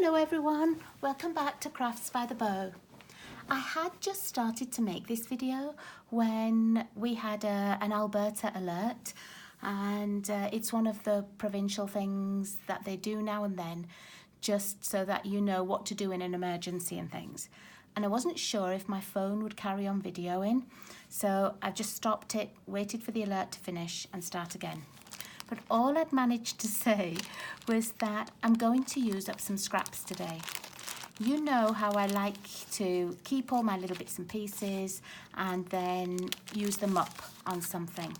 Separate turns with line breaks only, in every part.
Hello everyone, welcome back to Crafts by the Bow. I had just started to make this video when we had an Alberta alert, and it's one of the provincial things that they do now and then just so that you know what to do in an emergency and things. And I wasn't sure if my phone would carry on videoing, so I just stopped it, waited for the alert to finish and start again. But all I'd managed to say was that I'm going to use up some scraps today. You know how I like to keep all my little bits and pieces and then use them up on something.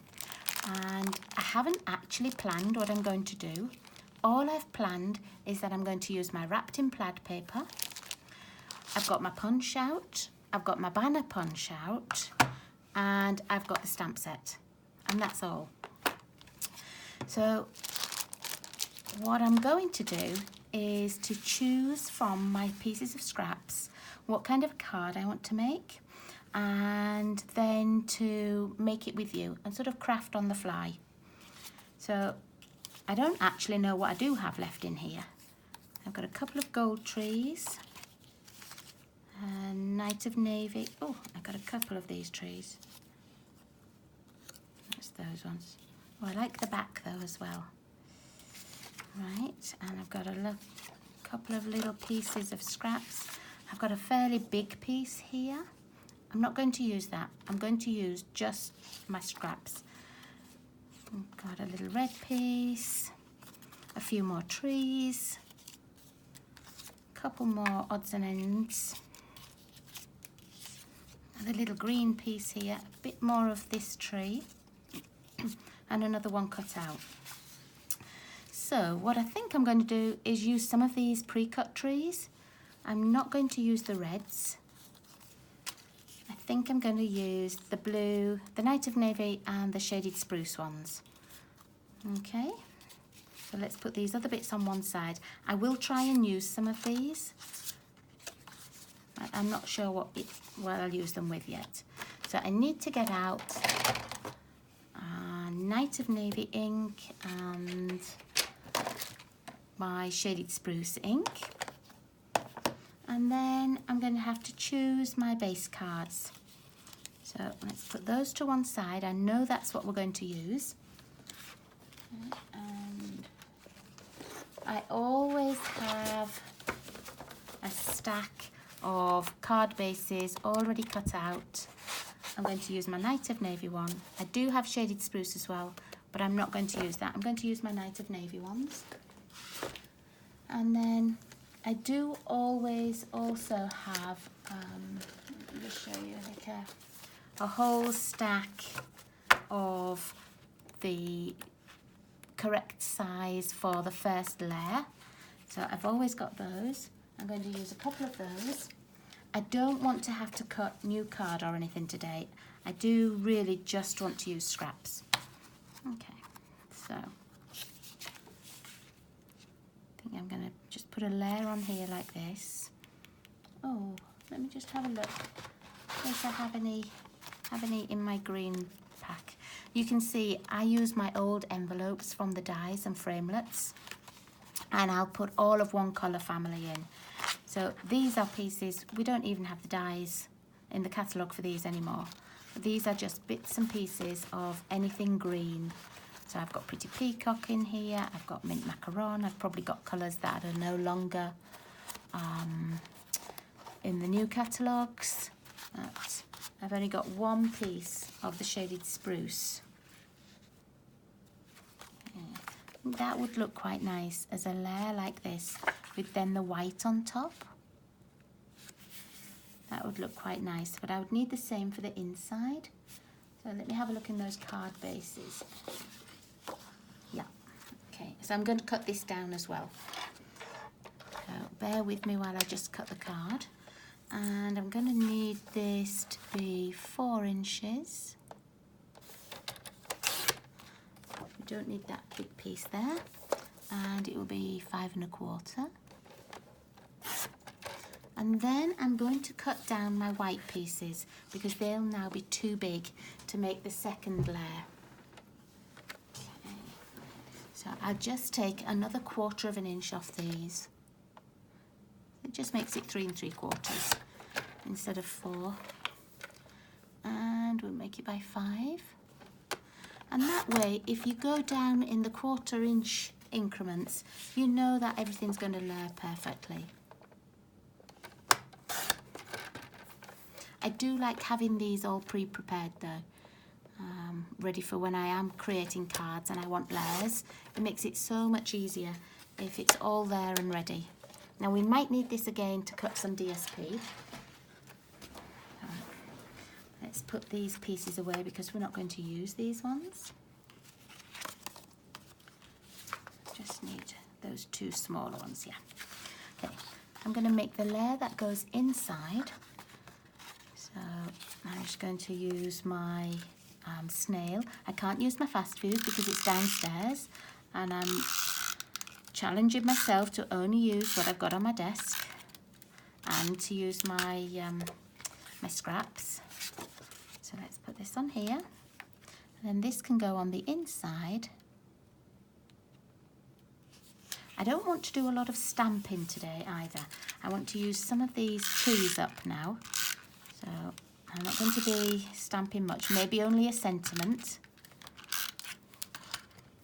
And I haven't actually planned what I'm going to do. All I've planned is that I'm going to use my wrapped in plaid paper. I've got my punch out, I've got my banner punch out, and I've got the stamp set. And that's all. So what I'm going to do is to choose from my pieces of scraps what kind of card I want to make, and then to make it with you and sort of craft on the fly. So I don't actually know what I do have left in here. I've got a couple of gold trees, a Knight of Navy. Oh, I've got a couple of these trees. That's those ones. Oh, I like the back though as well. Right, and I've got a couple of little pieces of scraps. I've got a fairly big piece here. I'm not going to use that. I'm going to use just my scraps. I've got a little red piece, a few more trees, a couple more odds and ends, and a little green piece here, a bit more of this tree, and another one cut out. So what I think I'm going to do is use some of these pre-cut trees. I'm not going to use the reds. I think I'm going to use the blue, the Knight of Navy and the shaded spruce ones. Okay, so let's put these other bits on one side. I will try and use some of these. I'm not sure what I'll use them with yet. So I need to get out Knight of Navy ink and my shaded spruce ink, and then I'm going to have to choose my base cards. So let's put those to one side. I know that's what we're going to use, and I always have a stack of card bases already cut out. I'm going to use my Knight of Navy one. I do have shaded spruce as well, but I'm not going to use that. I'm going to use my Knight of Navy ones. And then I do always also have, let me just show you, like a whole stack of the correct size for the first layer. So I've always got those. I'm going to use a couple of those. I don't want to have to cut new card or anything today. I do really just want to use scraps. Okay, so I think I'm going to just put a layer on here like this. Oh, let me just have a look in case I have any in my green pack. You can see I use my old envelopes from the dies and framelets, and I'll put all of one colour family in. So these are pieces, we don't even have the dies in the catalogue for these anymore. But these are just bits and pieces of anything green. So I've got Pretty Peacock in here, I've got Mint Macaron, I've probably got colours that are no longer in the new catalogues. But I've only got one piece of the shaded spruce. That would look quite nice as a layer like this with then the white on top. That would look quite nice, but I would need the same for the inside. So let me have a look in those card bases. Yeah, okay, so I'm going to cut this down as well. So bear with me while I just cut the card. And I'm going to need this to be 4 inches. We don't need that big piece there. And it will be 5 1/4. And then I'm going to cut down my white pieces because they'll now be too big to make the second layer. Okay. So I'll just take another 1/4 inch off these It just makes it 3 3/4 instead of 4. And we'll make it by 5. And that way, if you go down in the 1/4 inch increments, you know that everything's going to layer perfectly. I do like having these all pre-prepared though, ready for when I am creating cards and I want layers. It makes it so much easier if it's all there and ready. Now we might need this again to cut some DSP. Let's put these pieces away because we're not going to use these ones. Just need those 2 smaller ones, yeah. Okay, I'm going to make the layer that goes inside. So I'm just going to use my snail. I can't use my fast food because it's downstairs, and I'm challenging myself to only use what I've got on my desk and to use my my scraps. So let's put this on here, and then this can go on the inside. I don't want to do a lot of stamping today either. I want to use some of these trees up now. So I'm not going to be stamping much, maybe only a sentiment.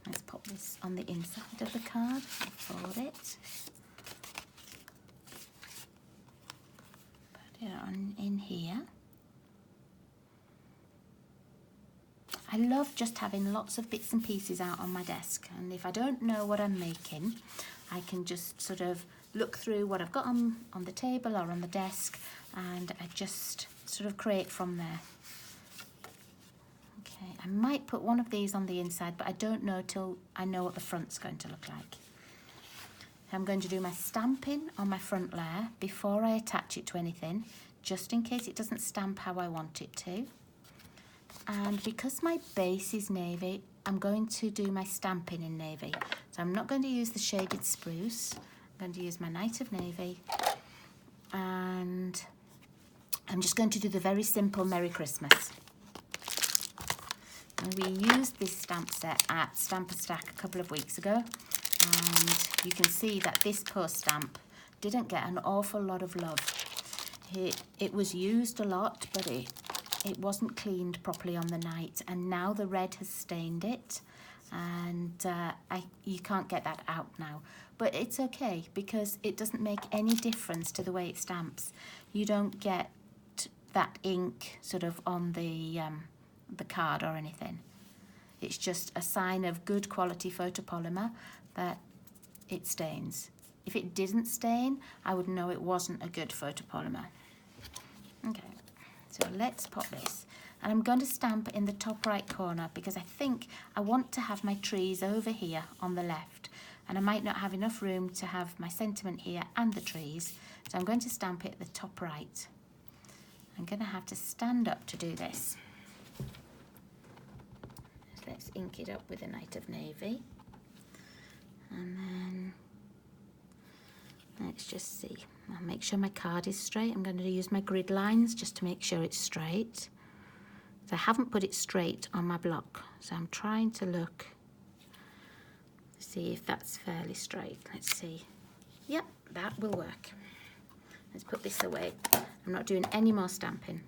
Let's pop this on the inside of the card, fold it. Put it on in here. I love just having lots of bits and pieces out on my desk, and if I don't know what I'm making, I can just sort of look through what I've got on the table or on the desk, and I just sort of create from there. Okay, I might put one of these on the inside, but I don't know till I know what the front's going to look like. I'm going to do my stamping on my front layer before I attach it to anything, just in case it doesn't stamp how I want it to. And because my base is navy, I'm going to do my stamping in navy. So I'm not going to use the shaded spruce. I'm going to use my Night of Navy. And I'm just going to do the very simple Merry Christmas. And we used this stamp set at Stamp a Stack a couple of weeks ago. And you can see that this post stamp didn't get an awful lot of love. It was used a lot, but it wasn't cleaned properly on the night, and now the red has stained it, and you can't get that out now. But it's okay because it doesn't make any difference to the way it stamps. You don't get that ink sort of on the card or anything. It's just a sign of good quality photopolymer that it stains. If it didn't stain, I would know it wasn't a good photopolymer. Okay. So let's pop this, and I'm going to stamp in the top right corner because I think I want to have my trees over here on the left, and I might not have enough room to have my sentiment here and the trees, so I'm going to stamp it at the top right. I'm going to have to stand up to do this. So let's ink it up with a Night of Navy, and then let's just see. I'll make sure my card is straight. I'm going to use my grid lines just to make sure it's straight. So I haven't put it straight on my block, so I'm trying to look to see if that's fairly straight. Let's see. Yep, that will work. Let's put this away. I'm not doing any more stamping.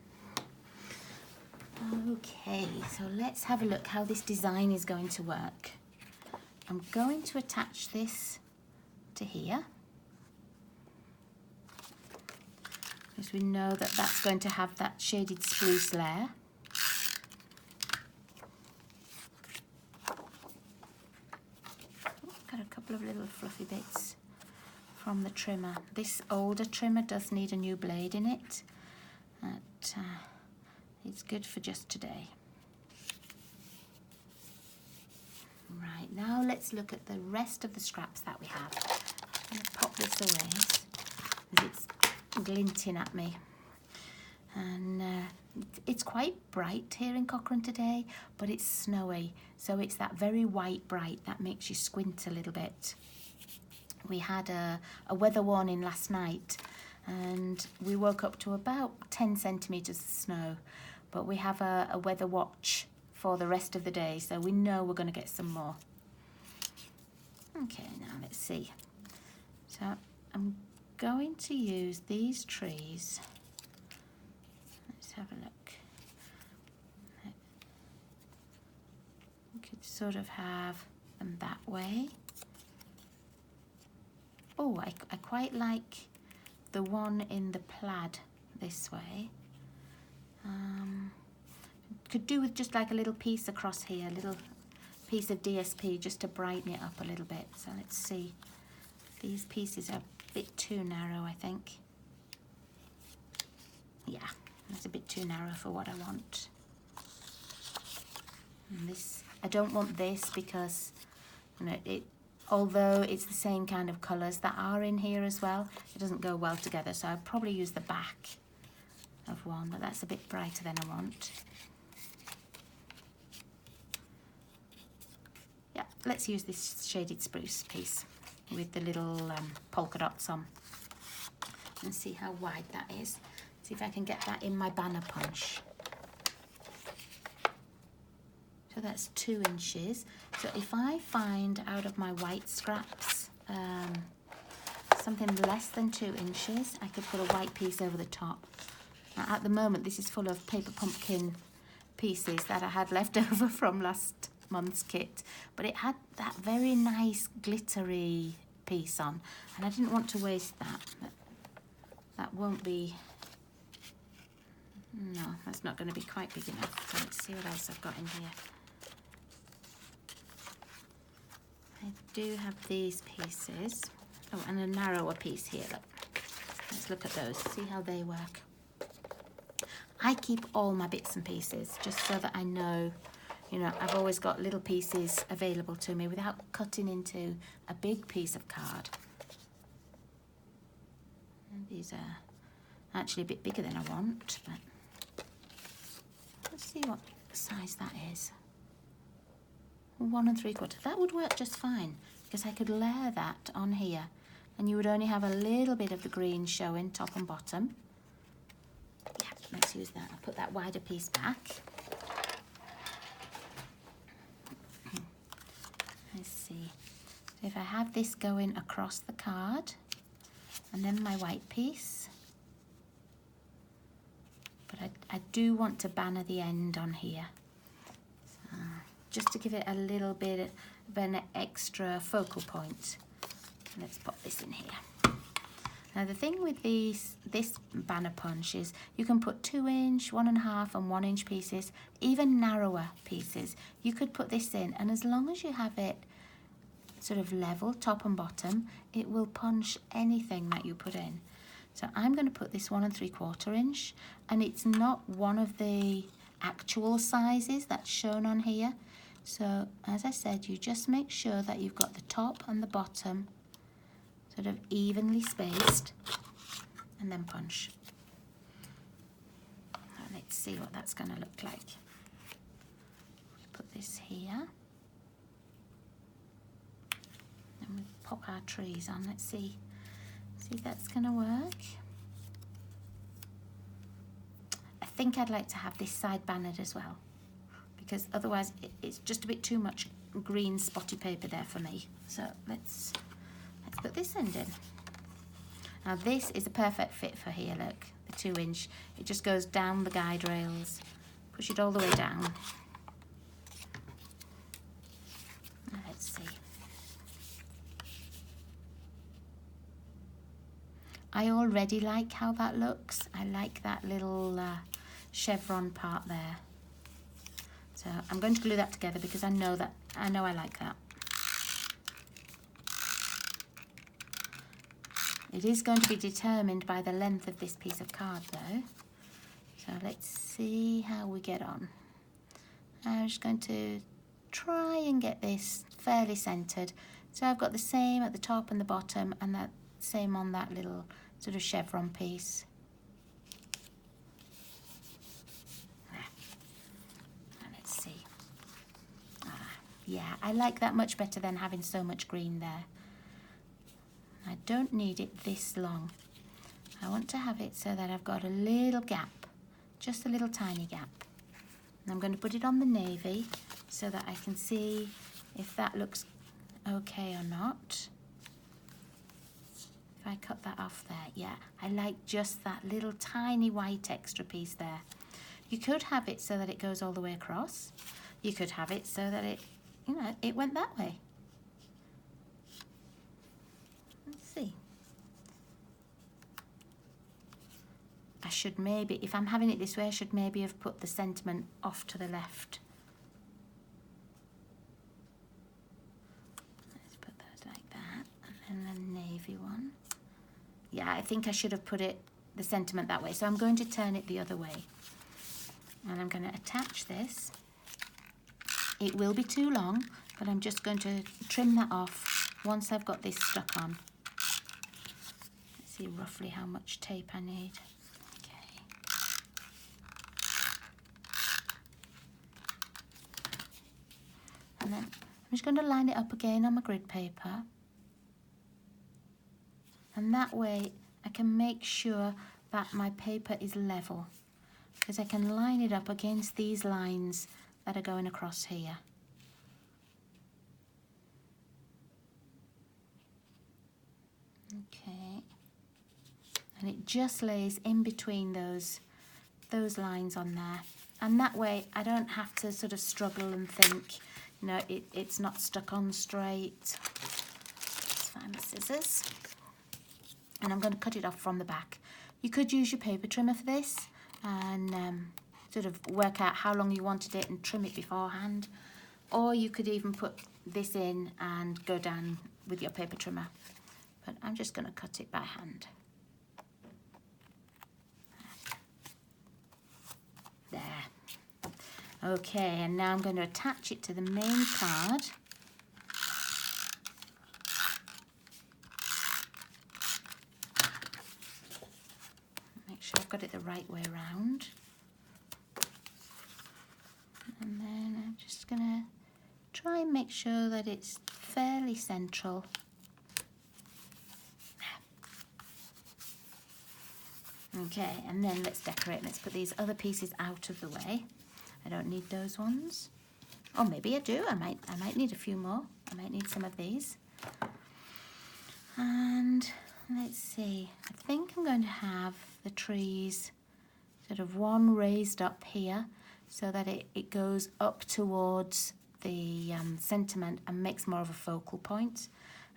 Okay, so let's have a look how this design is going to work. I'm going to attach this to here, because we know that that's going to have that shaded spruce layer. Got a couple of little fluffy bits from the trimmer. This older trimmer does need a new blade in it, but it's good for just today. Right, now let's look at the rest of the scraps that we have. I'm going to pop this away as it's glinting at me, and it's quite bright here in Cochrane today, but it's snowy, so it's that very white bright that makes you squint a little bit. We had a weather warning last night, and we woke up to about 10 centimetres of snow, but we have a weather watch for the rest of the day, so we know we're going to get some more. Okay, now let's see. So I'm going to use these trees. Let's have a look. You could sort of have them that way. Oh, I quite like the one in the plaid this way. Could do with just like a little piece across here, a little piece of DSP just to brighten it up a little bit. So let's see. These pieces are a bit too narrow, I think. Yeah, that's a bit too narrow for what I want. And this, I don't want this because, you know, although it's the same kind of colours that are in here as well, it doesn't go well together. So I'd probably use the back of one, but that's a bit brighter than I want. Yeah, let's use this shaded spruce piece with the little polka dots on and see how wide that is. See if I can get that in my banner punch. So that's 2 inches. So if I find out of my white scraps something less than 2 inches, I could put a white piece over the top. Now, at the moment, this is full of paper pumpkin pieces that I had left over from last month's kit, but it had that very nice glittery piece on, and I didn't want to waste that. That won't be, no, that's not going to be quite big enough. So let's see what else I've got in here. I do have these pieces. Oh, and a narrower piece here. Look. Let's look at those, see how they work. I keep all my bits and pieces just so that I know, you know, I've always got little pieces available to me without cutting into a big piece of card. And these are actually a bit bigger than I want, but let's see what size that is. 1 3/4. That would work just fine because I could layer that on here and you would only have a little bit of the green showing top and bottom. Yeah, let's use that. I'll put that wider piece back. Let's see. So if I have this going across the card and then my white piece, but I do want to banner the end on here. So, just to give it a little bit of an extra focal point. Let's pop this in here. Now the thing with this banner punch is you can put 2 inch, 1.5 and 1 inch pieces, even narrower pieces. You could put this in, and as long as you have it sort of level, top and bottom, it will punch anything that you put in. So I'm going to put this 1 3/4 inch, and it's not one of the actual sizes that's shown on here. So as I said, you just make sure that you've got the top and the bottom sort of evenly spaced, and then punch. Now let's see what that's going to look like. Put this here. And we pop our trees on. Let's see if that's going to work. I think I'd like to have this side bannered as well, because otherwise it's just a bit too much green spotty paper there for me. So let's put this end in. Now this is a perfect fit for here, look, the 2 inch. It just goes down the guide rails. Push it all the way down. Now let's see. I already like how that looks. I like that little chevron part there. So I'm going to glue that together because I know I like that. It is going to be determined by the length of this piece of card though. So let's see how we get on. I'm just going to try and get this fairly centered. So I've got the same at the top and the bottom, and that same on that little sort of chevron piece. Let's see. Yeah, I like that much better than having so much green there. I don't need it this long. I want to have it so that I've got a little gap, just a little tiny gap. And I'm going to put it on the navy so that I can see if that looks okay or not. If I cut that off there. Yeah, I like just that little tiny white extra piece there. You could have it so that it goes all the way across. You could have it so that it, you know, it went that way. Let's see. I should maybe, if I'm having it this way, I should maybe have put the sentiment off to the left. Let's put those like that. And then the navy one. Yeah, I think I should have put it, the sentiment that way. So I'm going to turn it the other way. And I'm going to attach this. It will be too long, but I'm just going to trim that off once I've got this stuck on. Let's see roughly how much tape I need. Okay. And then I'm just going to line it up again on my grid paper. And that way I can make sure that my paper is level, because I can line it up against these lines that are going across here. Okay, and it just lays in between those lines on there, and that way I don't have to sort of struggle and think, you know, it's not stuck on straight. Let's find the scissors, and I'm going to cut it off from the back. You could use your paper trimmer for this and sort of work out how long you wanted it and trim it beforehand, or you could even put this in and go down with your paper trimmer, but I'm just going to cut it by hand. There. Okay, and now I'm going to attach it to the main card. Make sure I've got it the right way around. And then I'm just going to try and make sure that it's fairly central. Okay, and then let's decorate. Let's put these other pieces out of the way. I don't need those ones. Or maybe I do. I might need a few more. I might need some of these. And let's see. I think I'm going to have the trees sort of one raised up here, so that it goes up towards the sentiment and makes more of a focal point.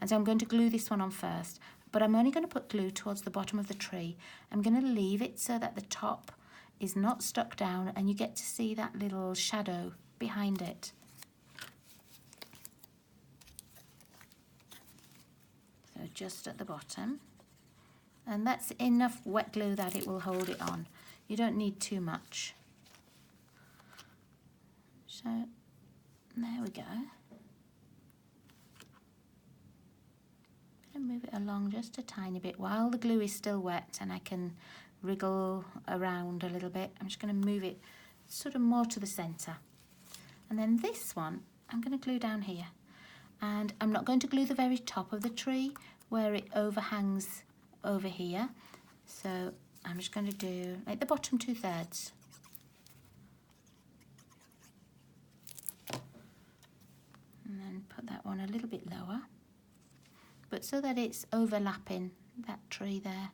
And so I'm going to glue this one on first, but I'm only going to put glue towards the bottom of the tree. I'm going to leave it so that the top is not stuck down and you get to see that little shadow behind it. So just at the bottom. And that's enough wet glue that it will hold it on. You don't need too much. So there we go. And move it along just a tiny bit while the glue is still wet, and I can wriggle around a little bit. I'm just going to move it sort of more to the centre. And then this one I'm going to glue down here, and I'm not going to glue the very top of the tree where it overhangs over here. So I'm just going to do like the bottom 2/3. And then put that one a little bit lower, but so that it's overlapping that tree there.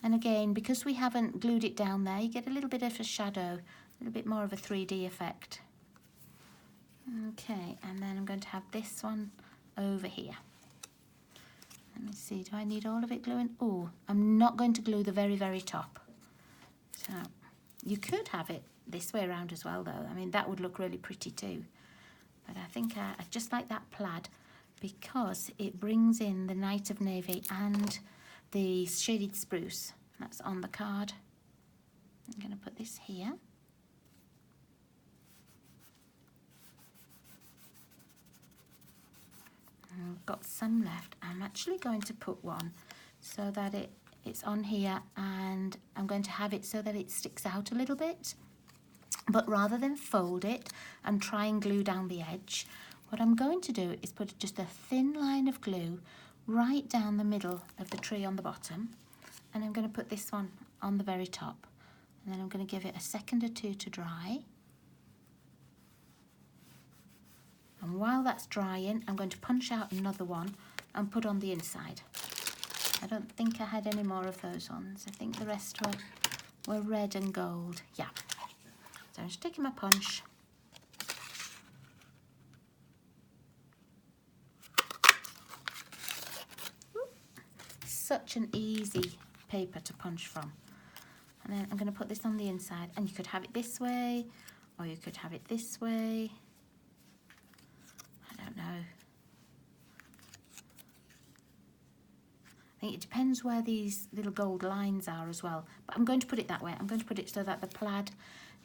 And again, because we haven't glued it down there, you get a little bit of a shadow, a little bit more of a 3D effect. Okay, and then I'm going to have this one over here. Let me see, do I need all of it gluing? Oh, I'm not going to glue the very, very top. So you could have it this way around as well, though. I mean, that would look really pretty too. But I think I just like that plaid because it brings in the Night of Navy and the shaded spruce that's on the card. I'm going to put this here. I've got some left. I'm actually going to put one so that it's on here, and I'm going to have it so that it sticks out a little bit. But rather than fold it and try and glue down the edge, what I'm going to do is put just a thin line of glue right down the middle of the tree on the bottom, and I'm going to put this one on the very top, and then I'm going to give it a second or two to dry. And while that's drying, I'm going to punch out another one and put on the inside. I don't think I had any more of those ones. I think the rest were red and gold. Yeah. So I'm just taking my punch. Such an easy paper to punch from. And then I'm going to put this on the inside, and you could have it this way or you could have it this way. I don't know. I think it depends where these little gold lines are as well, but I'm going to put it that way. I'm going to put it so that the plaid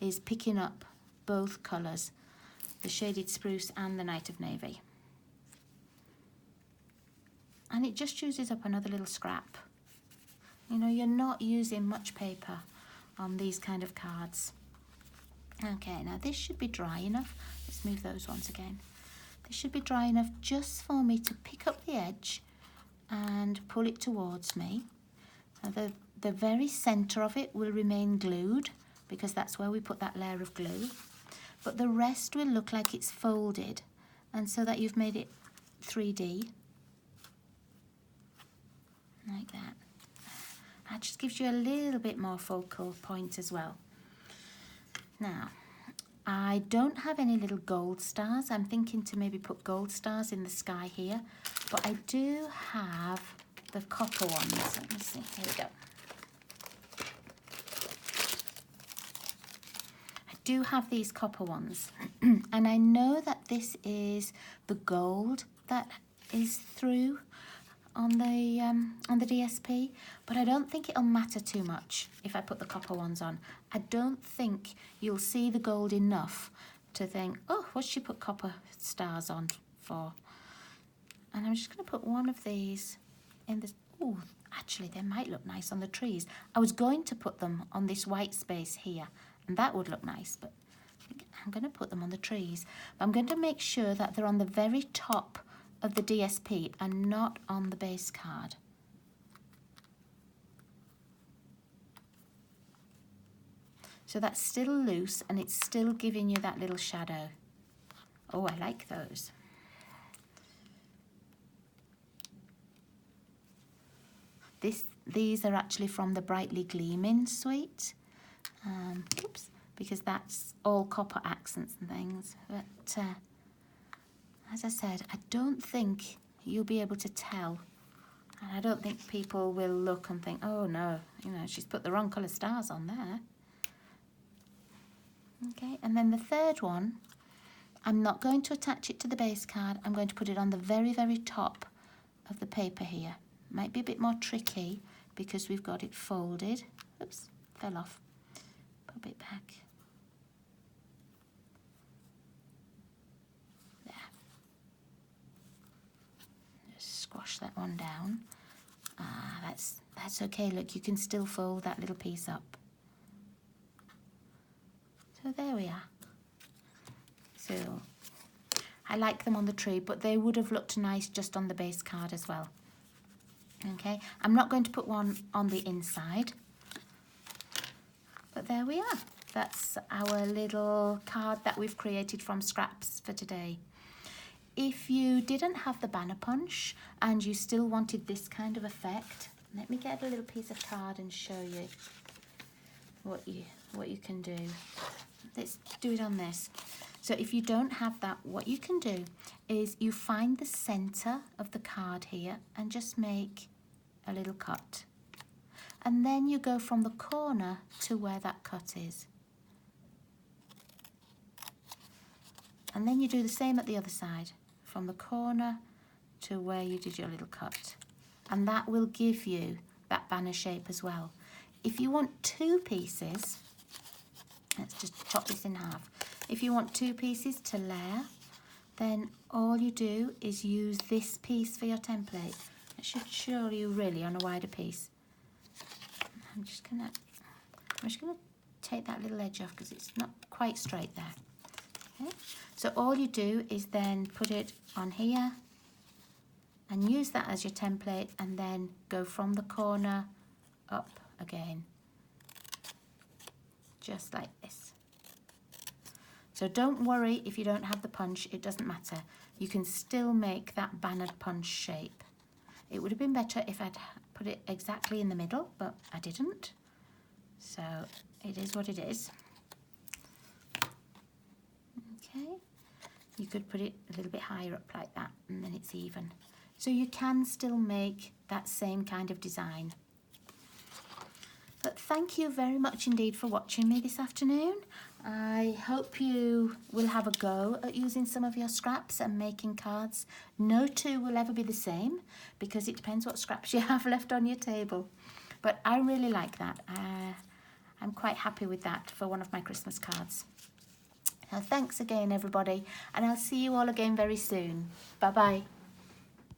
is picking up both colours, the shaded spruce and the night of navy. And it just uses up another little scrap. You know, you're not using much paper on these kind of cards. Okay, now this should be dry enough. Let's move those ones again. This should be dry enough just for me to pick up the edge and pull it towards me. Now the very centre of it will remain glued because that's where we put that layer of glue. But the rest will look like it's folded, and so that you've made it 3D. Like that. That just gives you a little bit more focal point as well. Now, I don't have any little gold stars. I'm thinking to maybe put gold stars in the sky here, but I do have the copper ones. Let me see, here we go. I do have these copper ones, and I know that this is the gold that is through on the DSP, but I don't think it'll matter too much if I put the copper ones on. I don't think you'll see the gold enough to think, oh, what's she put copper stars on for? And I'm just going to put one of these in this. Oh, actually, they might look nice on the trees. I was going to put them on this white space here, and that would look nice, but I'm going to put them on the trees. But I'm going to make sure that they're on the very top of the DSP and not on the base card. So that's still loose and it's still giving you that little shadow. Oh, I like those. These are actually from the Brightly Gleaming suite. Oops, because that's all copper accents and things. But as I said, I don't think you'll be able to tell. And I don't think people will look and think, oh no, you know, she's put the wrong colour stars on there. Okay, and then the third one, I'm not going to attach it to the base card. I'm going to put it on the very, very top of the paper here. Might be a bit more tricky because we've got it folded. Oops, fell off. Pop it back. There. Just squash that one down. Ah, that's okay. Look, you can still fold that little piece up. So there we are. So I like them on the tree, but they would have looked nice just on the base card as well. Okay, I'm not going to put one on the inside, but there we are. That's our little card that we've created from scraps for today. If you didn't have the banner punch and you still wanted this kind of effect, let me get a little piece of card and show you what you can do. Let's do it on this. So if you don't have that, what you can do is you find the center of the card here and just make a little cut. And then you go from the corner to where that cut is. And then you do the same at the other side, from the corner to where you did your little cut. And that will give you that banner shape as well. If you want two pieces, let's just chop this in half. If you want two pieces to layer, then all you do is use this piece for your template. It should show you really on a wider piece. I'm just gonna take that little edge off because it's not quite straight there. Okay? So all you do is then put it on here and use that as your template, and then go from the corner up again, just like this. So don't worry if you don't have the punch, it doesn't matter. You can still make that bannered punch shape. It would have been better if I'd put it exactly in the middle, but I didn't. So it is what it is. Okay, you could put it a little bit higher up like that, and then it's even. So you can still make that same kind of design. But thank you very much indeed for watching me this afternoon. I hope you will have a go at using some of your scraps and making cards. No two will ever be the same because it depends what scraps you have left on your table. But I really like that. I'm quite happy with that for one of my Christmas cards. So thanks again, everybody, and I'll see you all again very soon. Bye-bye.